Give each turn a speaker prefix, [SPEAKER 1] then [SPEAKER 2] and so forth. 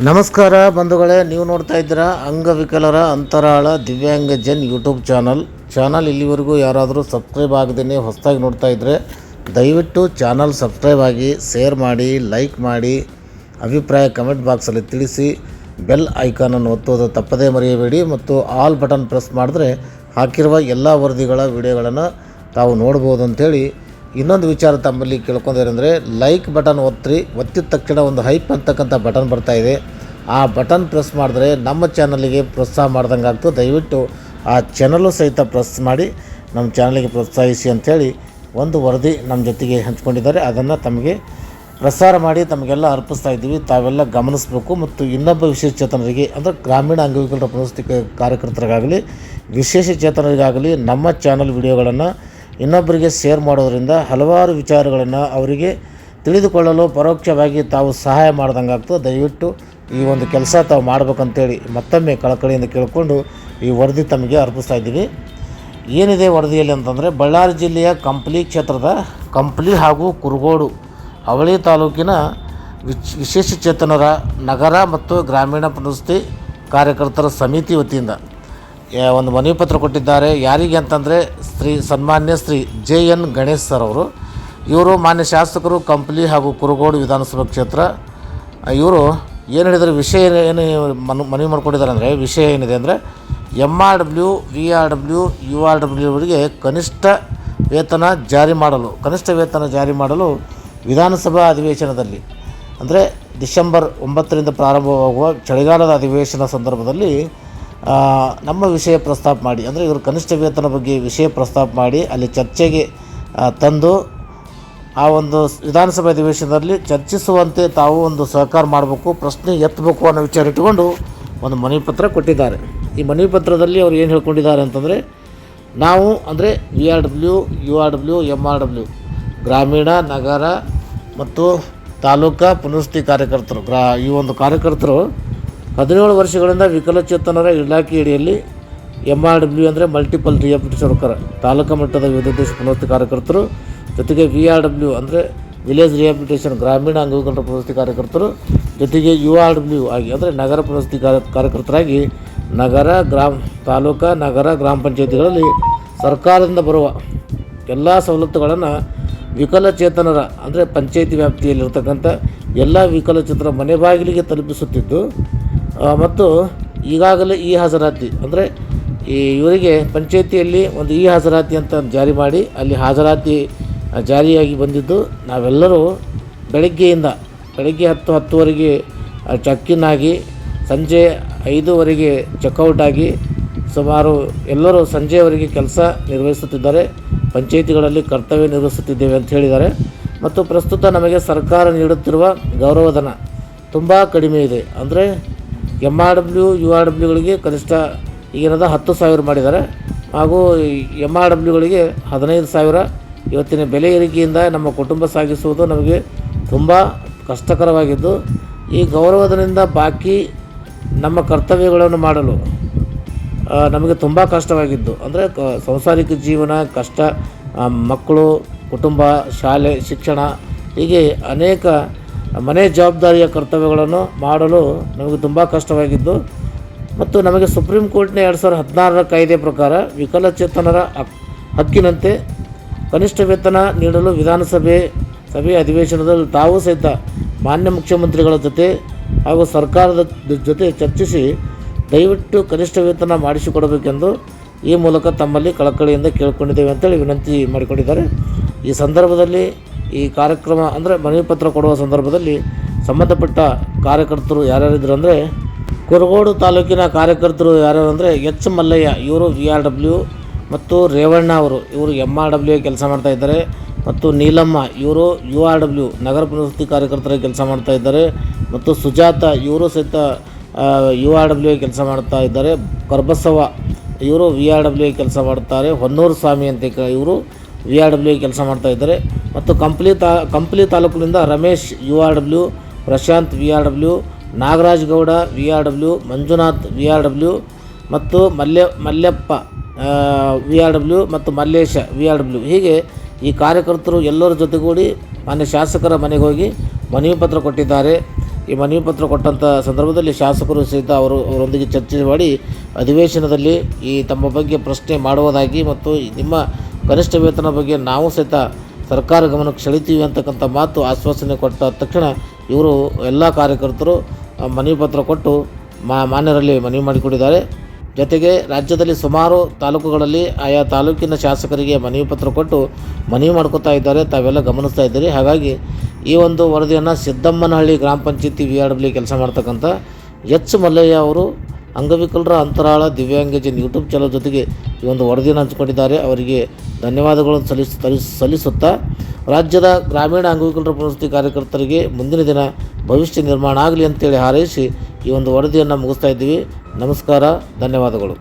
[SPEAKER 1] ನಮಸ್ಕಾರ ಬಂಧುಗಳೇ, ನೀವು ನೋಡ್ತಾ ಇದ್ದೀರಾ ಅಂಗವಿಕಲರ ಅಂತರಾಳ ದಿವ್ಯಾಂಗ ಜನ್ ಯೂಟ್ಯೂಬ್ ಚಾನಲ್. ಇಲ್ಲಿವರೆಗೂ ಯಾರಾದರೂ ಸಬ್ಸ್ಕ್ರೈಬ್ ಆಗದೇ ಹೊಸದಾಗಿ ನೋಡ್ತಾ ಇದ್ದರೆ ದಯವಿಟ್ಟು ಚಾನಲ್ ಸಬ್ಸ್ಕ್ರೈಬ್ ಆಗಿ, ಶೇರ್ ಮಾಡಿ, ಲೈಕ್ ಮಾಡಿ, ಅಭಿಪ್ರಾಯ ಕಮೆಂಟ್ ಬಾಕ್ಸಲ್ಲಿ ತಿಳಿಸಿ. ಬೆಲ್ ಐಕಾನನ್ನು ಒತ್ತೋದು ತಪ್ಪದೇ ಮರೆಯಬೇಡಿ ಮತ್ತು ಆಲ್ ಬಟನ್ ಪ್ರೆಸ್ ಮಾಡಿದ್ರೆ ಹಾಕಿರುವ ಎಲ್ಲ ವರದಿಗಳ ವಿಡಿಯೋಗಳನ್ನು ತಾವು ನೋಡ್ಬೋದು ಅಂಥೇಳಿ ಇನ್ನೊಂದು ವಿಚಾರ ತಮ್ಮಲ್ಲಿ ಕೇಳ್ಕೊಂಡೇನೆಂದರೆ, ಲೈಕ್ ಬಟನ್ ಒತ್ತಿದ ತಕ್ಷಣ ಒಂದು ಹೈಪ್ ಅಂತಕ್ಕಂಥ ಬಟನ್ ಬರ್ತಾಯಿದೆ. ಆ ಬಟನ್ ಪ್ರೆಸ್ ಮಾಡಿದ್ರೆ ನಮ್ಮ ಚಾನಲಿಗೆ ಪ್ರೋತ್ಸಾಹ ಮಾಡ್ದಂಗೆ ಆಗ್ತದೆ. ದಯವಿಟ್ಟು ಆ ಚಾನಲ್ಲು ಸಹಿತ ಪ್ರೆಸ್ ಮಾಡಿ ನಮ್ಮ ಚಾನಲಿಗೆ ಪ್ರೋತ್ಸಾಹಿಸಿ ಅಂಥೇಳಿ ಒಂದು ವರದಿ ನಮ್ಮ ಜೊತೆಗೆ ಹಂಚ್ಕೊಂಡಿದ್ದಾರೆ. ಅದನ್ನು ತಮಗೆ ಪ್ರಸಾರ ಮಾಡಿ ತಮಗೆಲ್ಲ ಅರ್ಪಿಸ್ತಾ ಇದ್ದೀವಿ. ತಾವೆಲ್ಲ ಗಮನಿಸಬೇಕು. ಮತ್ತು ಇನ್ನೊಬ್ಬ ವಿಶೇಷ ಚೇತನರಿಗೆ ಅಂದರೆ ಗ್ರಾಮೀಣ ಅಂಗವಿಕಲರ ಪುನರ್ವಸತಿ ಕಾರ್ಯಕರ್ತರಿಗಾಗಲಿ ವಿಶೇಷ ಚೇತನರಿಗಾಗಲಿ ನಮ್ಮ ಚಾನಲ್ ವಿಡಿಯೋಗಳನ್ನು ಇನ್ನೊಬ್ಬರಿಗೆ ಶೇರ್ ಮಾಡೋದರಿಂದ ಹಲವಾರು ವಿಚಾರಗಳನ್ನು ಅವರಿಗೆ ತಿಳಿದುಕೊಳ್ಳಲು ಪರೋಕ್ಷವಾಗಿ ತಾವು ಸಹಾಯ ಮಾಡ್ದಂಗೆ ಆಗ್ತದೆ. ದಯವಿಟ್ಟು ಈ ಒಂದು ಕೆಲಸ ತಾವು ಮಾಡ್ಬೇಕಂತೇಳಿ ಮತ್ತೊಮ್ಮೆ ಕಳಕಳಿಯಿಂದ ಕೇಳಿಕೊಂಡು ಈ ವರದಿ ತಮಗೆ ಅರ್ಪಿಸ್ತಾ ಇದ್ದೀವಿ. ಏನಿದೆ ವರದಿಯಲ್ಲಿ ಅಂತಂದರೆ, ಬಳ್ಳಾರಿ ಜಿಲ್ಲೆಯ ಕಂಪ್ಲಿ ಕ್ಷೇತ್ರದ ಕಂಪ್ಲಿ ಹಾಗೂ ಕುರುಗೋಡು ಅವಳಿ ತಾಲೂಕಿನ ವಿಶೇಷ ಚೇತನರ ನಗರ ಮತ್ತು ಗ್ರಾಮೀಣ ಪುನರ್ವಸತಿ ಕಾರ್ಯಕರ್ತರ ಸಮಿತಿ ವತಿಯಿಂದ ಒಂದು ಮನವಿ ಪತ್ರ ಕೊಟ್ಟಿದ್ದಾರೆ. ಯಾರಿಗೆ ಅಂತಂದರೆ ಸನ್ಮಾನ್ಯ ಶ್ರೀ JN ಗಣೇಶ್ ಸರ್ ಅವರು. ಇವರು ಮಾನ್ಯ ಶಾಸಕರು ಕಂಪ್ಲಿ ಹಾಗೂ ಕುರುಗೋಡು ವಿಧಾನಸಭಾ ಕ್ಷೇತ್ರ. ಇವರು ಏನು ಹೇಳಿದರೆ, ವಿಷಯ ಏನು ಮನವಿ ಮಾಡ್ಕೊಂಡಿದ್ದಾರೆ ಅಂದರೆ, ವಿಷಯ ಏನಿದೆ ಅಂದರೆ, MRW VRW URW ಅವರಿಗೆ ಕನಿಷ್ಠ ವೇತನ ಜಾರಿ ಮಾಡಲು ವಿಧಾನಸಭಾ ಅಧಿವೇಶನದಲ್ಲಿ ಅಂದರೆ ಡಿಸೆಂಬರ್ 9ರಿಂದ ಪ್ರಾರಂಭವಾಗುವ ಚಳಿಗಾಲದ ಅಧಿವೇಶನ ಸಂದರ್ಭದಲ್ಲಿ ನಮ್ಮ ವಿಷಯ ಪ್ರಸ್ತಾಪ ಮಾಡಿ, ಅಂದರೆ ಇವರು ಕನಿಷ್ಠ ವೇತನ ಬಗ್ಗೆ ವಿಷಯ ಪ್ರಸ್ತಾಪ ಮಾಡಿ ಅಲ್ಲಿ ಚರ್ಚೆಗೆ ತಂದು ಆ ಒಂದು ವಿಧಾನಸಭಾ ಅಧಿವೇಶನದಲ್ಲಿ ಚರ್ಚಿಸುವಂತೆ ತಾವು ಒಂದು ಸಹಕಾರ ಮಾಡಬೇಕು, ಪ್ರಶ್ನೆ ಎತ್ತಬೇಕು ಅನ್ನೋ ವಿಚಾರ ಇಟ್ಟುಕೊಂಡು ಒಂದು ಮನವಿ ಪತ್ರ ಕೊಟ್ಟಿದ್ದಾರೆ. ಈ ಮನವಿ ಪತ್ರದಲ್ಲಿ ಅವರು ಏನು ಹೇಳ್ಕೊಂಡಿದ್ದಾರೆ ಅಂತಂದರೆ, ನಾವು ಅಂದರೆ VRW URW MRW ಗ್ರಾಮೀಣ ನಗರ ಮತ್ತು ತಾಲೂಕಾ ಪುನರ್ವಸತಿ ಕಾರ್ಯಕರ್ತರು ಈ ಒಂದು ಕಾರ್ಯಕರ್ತರು 17 ವರ್ಷಗಳಿಂದ ವಿಕಲಚೇತನರ ಇಲಾಖೆ ಅಡಿಯಲ್ಲಿ MRW ಅಂದರೆ ಮಲ್ಟಿಪಲ್ ರಿಹ್ಯಾಬಿಲಿಟೇಷನ್ ವರ್ಕರ್ ತಾಲೂಕಾ ಮಟ್ಟದ ವಿವಿಧ ಪುನರ್ವಸತಿ ಕಾರ್ಯಕರ್ತರು, ಜೊತೆಗೆ VRW ಅಂದರೆ ವಿಲೇಜ್ ರಿಹ್ಯಾಬಿಲಿಟೇಷನ್ ಗ್ರಾಮೀಣ ಅಂಗವಿಕಲರ ಪುನರ್ವಸತಿ ಕಾರ್ಯಕರ್ತರು, ಜೊತೆಗೆ URW ಆಗಿ ಅಂದರೆ ನಗರ ಪುನರ್ವಸತಿ ಕಾರ್ಯಕರ್ತರಾಗಿ ತಾಲೂಕಾ ನಗರ ಗ್ರಾಮ ಪಂಚಾಯತಿಗಳಲ್ಲಿ ಸರ್ಕಾರದಿಂದ ಬರುವ ಎಲ್ಲ ಸವಲತ್ತುಗಳನ್ನು ವಿಕಲಚೇತನರ ಅಂದರೆ ಪಂಚಾಯತಿ ವ್ಯಾಪ್ತಿಯಲ್ಲಿರ್ತಕ್ಕಂಥ ಎಲ್ಲ ವಿಕಲಚೇತನರ ಮನೆ ಬಾಗಿಲಿಗೆ ತಲುಪಿಸುತ್ತಿದ್ದು, ಮತ್ತು ಈಗಾಗಲೇ ಹಾಜರಾತಿ ಅಂದರೆ ಇವರಿಗೆ ಪಂಚಾಯತಿಯಲ್ಲಿ ಒಂದು ಹಾಜರಾತಿ ಅಂತ ಜಾರಿ ಮಾಡಿ ಅಲ್ಲಿ ಹಾಜರಾತಿ ಜಾರಿಯಾಗಿ ಬಂದಿದ್ದು, ನಾವೆಲ್ಲರೂ ಬೆಳಗ್ಗೆ 10:10ವರೆಗೆ ಚೆಕ್-ಇನ್ ಆಗಿ ಸಂಜೆ 5ವರೆಗೆ ಚೆಕ್ಔಟ್ ಆಗಿ ಸುಮಾರು ಎಲ್ಲರೂ ಸಂಜೆಯವರೆಗೆ ಕೆಲಸ ನಿರ್ವಹಿಸುತ್ತಿದ್ದಾರೆ. ಪಂಚಾಯಿತಿಗಳಲ್ಲಿ ಕರ್ತವ್ಯ ನಿರ್ವಹಿಸುತ್ತಿದ್ದೇವೆ ಅಂತ ಹೇಳಿದ್ದಾರೆ. ಮತ್ತು ಪ್ರಸ್ತುತ ನಮಗೆ ಸರ್ಕಾರ ನೀಡುತ್ತಿರುವ ಗೌರವಧನ ತುಂಬ ಕಡಿಮೆ ಇದೆ. ಅಂದರೆ MRW URWಗಳಿಗೆ ಕನಿಷ್ಠ ಈಗಿನದ 10,000 ಮಾಡಿದ್ದಾರೆ, ಹಾಗೂ MRWಗಳಿಗೆ 15,000. ಇವತ್ತಿನ ಬೆಲೆ ಏರಿಕೆಯಿಂದ ನಮ್ಮ ಕುಟುಂಬ ಸಾಗಿಸುವುದು ನಮಗೆ ತುಂಬ ಕಷ್ಟಕರವಾಗಿದ್ದು, ಈ ಗೌರವಧನದಿಂದ ಬಾಕಿ ನಮ್ಮ ಕರ್ತವ್ಯಗಳನ್ನು ಮಾಡಲು ನಮಗೆ ತುಂಬ ಕಷ್ಟವಾಗಿದ್ದು, ಅಂದರೆ ಸಂಸಾರಿಕ ಜೀವನ ಕಷ್ಟ, ಮಕ್ಕಳು, ಕುಟುಂಬ, ಶಾಲೆ, ಶಿಕ್ಷಣ, ಹೀಗೆ ಅನೇಕ ಮನೆ ಜವಾಬ್ದಾರಿಯ ಕರ್ತವ್ಯಗಳನ್ನು ಮಾಡಲು ನಮಗೆ ತುಂಬ ಕಷ್ಟವಾಗಿದ್ದು, ಮತ್ತು ನಮಗೆ ಸುಪ್ರೀಂ ಕೋರ್ಟ್ನ 2016 ಕಾಯ್ದೆ ಪ್ರಕಾರ ವಿಕಲಚೇತನರ ಹಕ್ಕಿನಂತೆ ಕನಿಷ್ಠ ವೇತನ ನೀಡಲು ಸಭೆಯ ಅಧಿವೇಶನದಲ್ಲಿ ತಾವು ಸಹಿತ ಮಾನ್ಯ ಮುಖ್ಯಮಂತ್ರಿಗಳ ಜೊತೆ ಹಾಗೂ ಸರ್ಕಾರದ ಜೊತೆ ಚರ್ಚಿಸಿ ದಯವಿಟ್ಟು ಕನಿಷ್ಠ ವೇತನ ಮಾಡಿಸಿಕೊಡಬೇಕೆಂದು ಈ ಮೂಲಕ ತಮ್ಮಲ್ಲಿ ಕಳಕಳಿಯಿಂದ ಕೇಳಿಕೊಂಡಿದ್ದೇವೆ ಅಂತೇಳಿ ವಿನಂತಿ ಮಾಡಿಕೊಂಡಿದ್ದಾರೆ. ಈ ಸಂದರ್ಭದಲ್ಲಿ ಈ ಕಾರ್ಯಕ್ರಮ ಅಂದರೆ ಮನವಿ ಪತ್ರ ಕೊಡುವ ಸಂದರ್ಭದಲ್ಲಿ ಸಂಬಂಧಪಟ್ಟ ಕಾರ್ಯಕರ್ತರು ಯಾರ್ಯಾರಿದ್ರು ಅಂದರೆ, ಕುರುಗೋಡು ತಾಲೂಕಿನ ಕಾರ್ಯಕರ್ತರು ಯಾರ್ಯಾರು ಅಂದರೆ H ಮಲ್ಲಯ್ಯ ಇವರು VRW, ಮತ್ತು ರೇವಣ್ಣ ಇವರು MRW ಕೆಲಸ ಮಾಡ್ತಾ ಇದ್ದಾರೆ, ಮತ್ತು ನೀಲಮ್ಮ ಇವರು URW ನಗರ ಪುನರ್ವಸತಿ ಕಾರ್ಯಕರ್ತರಾಗಿ ಕೆಲಸ ಮಾಡ್ತಾ ಇದ್ದಾರೆ, ಮತ್ತು ಸುಜಾತ ಇವರು ಸಹಿತ URW ಕೆಲಸ ಮಾಡ್ತಾ ಇದ್ದಾರೆ, ಕರ್ಬಸವ್ವ ಇವರು VRW ಕೆಲಸ ಮಾಡ್ತಾರೆ, ಹೊನ್ನೂರು ಸ್ವಾಮಿ ಅಂತ ಇವರು VRW ಕೆಲಸ ಮಾಡ್ತಾ ಇದ್ದಾರೆ, ಮತ್ತು ಕಂಪ್ಲಿ ತಾಲೂಕಿನಿಂದ Ramesh URW, Prashant VRW, Nagaraj Gowda VRW, Manjunath VRW, ಮತ್ತು ಮಲ್ಯಪ್ಪ VRW ಮತ್ತು ಮಲ್ಲೇಶ VRW. ಹೀಗೆ ಈ ಕಾರ್ಯಕರ್ತರು ಎಲ್ಲರ ಜೊತೆಗೂಡಿ ಮಾನ್ಯ ಶಾಸಕರ ಮನೆಗೆ ಹೋಗಿ ಮನವಿ ಪತ್ರ ಕೊಟ್ಟಿದ್ದಾರೆ. ಈ ಮನವಿ ಪತ್ರ ಕೊಟ್ಟಂಥ ಸಂದರ್ಭದಲ್ಲಿ ಶಾಸಕರು ಸಹಿತ ಅವರೊಂದಿಗೆ ಚರ್ಚೆ ಮಾಡಿ ಅಧಿವೇಶನದಲ್ಲಿ ಈ ತಮ್ಮ ಬಗ್ಗೆ ಪ್ರಶ್ನೆ ಮಾಡುವುದಾಗಿ ಮತ್ತು ನಿಮ್ಮ ಕನಿಷ್ಠ ವೇತನ ಬಗ್ಗೆ ನಾವು ಸಹಿತ ಸರ್ಕಾರ ಗಮನಕ್ಕೆ ಸೆಳಿತೀವಿ ಅಂತಕ್ಕಂಥ ಮಾತು ಆಶ್ವಾಸನೆ ಕೊಟ್ಟ ತಕ್ಷಣ ಇವರು ಎಲ್ಲ ಕಾರ್ಯಕರ್ತರು ಮನವಿ ಪತ್ರ ಕೊಟ್ಟು ಮಾನ್ಯರಲ್ಲಿ ಮನವಿ ಮಾಡಿಕೊಂಡಿದ್ದಾರೆ. ಜೊತೆಗೆ ರಾಜ್ಯದಲ್ಲಿ ಸುಮಾರು ತಾಲೂಕುಗಳಲ್ಲಿ ಆಯಾ ತಾಲೂಕಿನ ಶಾಸಕರಿಗೆ ಮನವಿ ಪತ್ರ ಕೊಟ್ಟು ಮನವಿ ಮಾಡ್ಕೋತಾ ಇದ್ದಾರೆ, ತಾವೆಲ್ಲ ಗಮನಿಸ್ತಾ ಇದ್ದೀರಿ. ಹಾಗಾಗಿ ಈ ಒಂದು ವರದಿಯನ್ನು ಸಿದ್ದಮ್ಮನಹಳ್ಳಿ ಗ್ರಾಮ ಪಂಚಾಯತಿ VRW ಕೆಲಸ ಮಾಡ್ತಕ್ಕಂಥ ಎಚ್ ಮಲ್ಲಯ್ಯ ಅವರು ಅಂಗವಿಕಲರ ಅಂತರಾಳ ದಿವ್ಯಾಂಗಜನ್ ಯೂಟ್ಯೂಬ್ ಚಾನಲ್ ಜೊತೆಗೆ ಈ ಒಂದು ವರದಿಯನ್ನು ಹಂಚಿಕೊಂಡಿದ್ದಾರೆ. ಅವರಿಗೆ ಧನ್ಯವಾದಗಳನ್ನು ಸಲ್ಲಿಸುತ್ತಾ ರಾಜ್ಯದ ಗ್ರಾಮೀಣ ಅಂಗವಿಕಲರ ಪುನರ್ವಸತಿ ಕಾರ್ಯಕರ್ತರಿಗೆ ಮುಂದಿನ ದಿನ ಭವಿಷ್ಯ ನಿರ್ಮಾಣ ಆಗಲಿ ಅಂತೇಳಿ ಹಾರೈಸಿ ಈ ಒಂದು ವರದಿಯನ್ನು ಮುಗಿಸ್ತಾ ಇದ್ದೀವಿ. ನಮಸ್ಕಾರ, ಧನ್ಯವಾದಗಳು.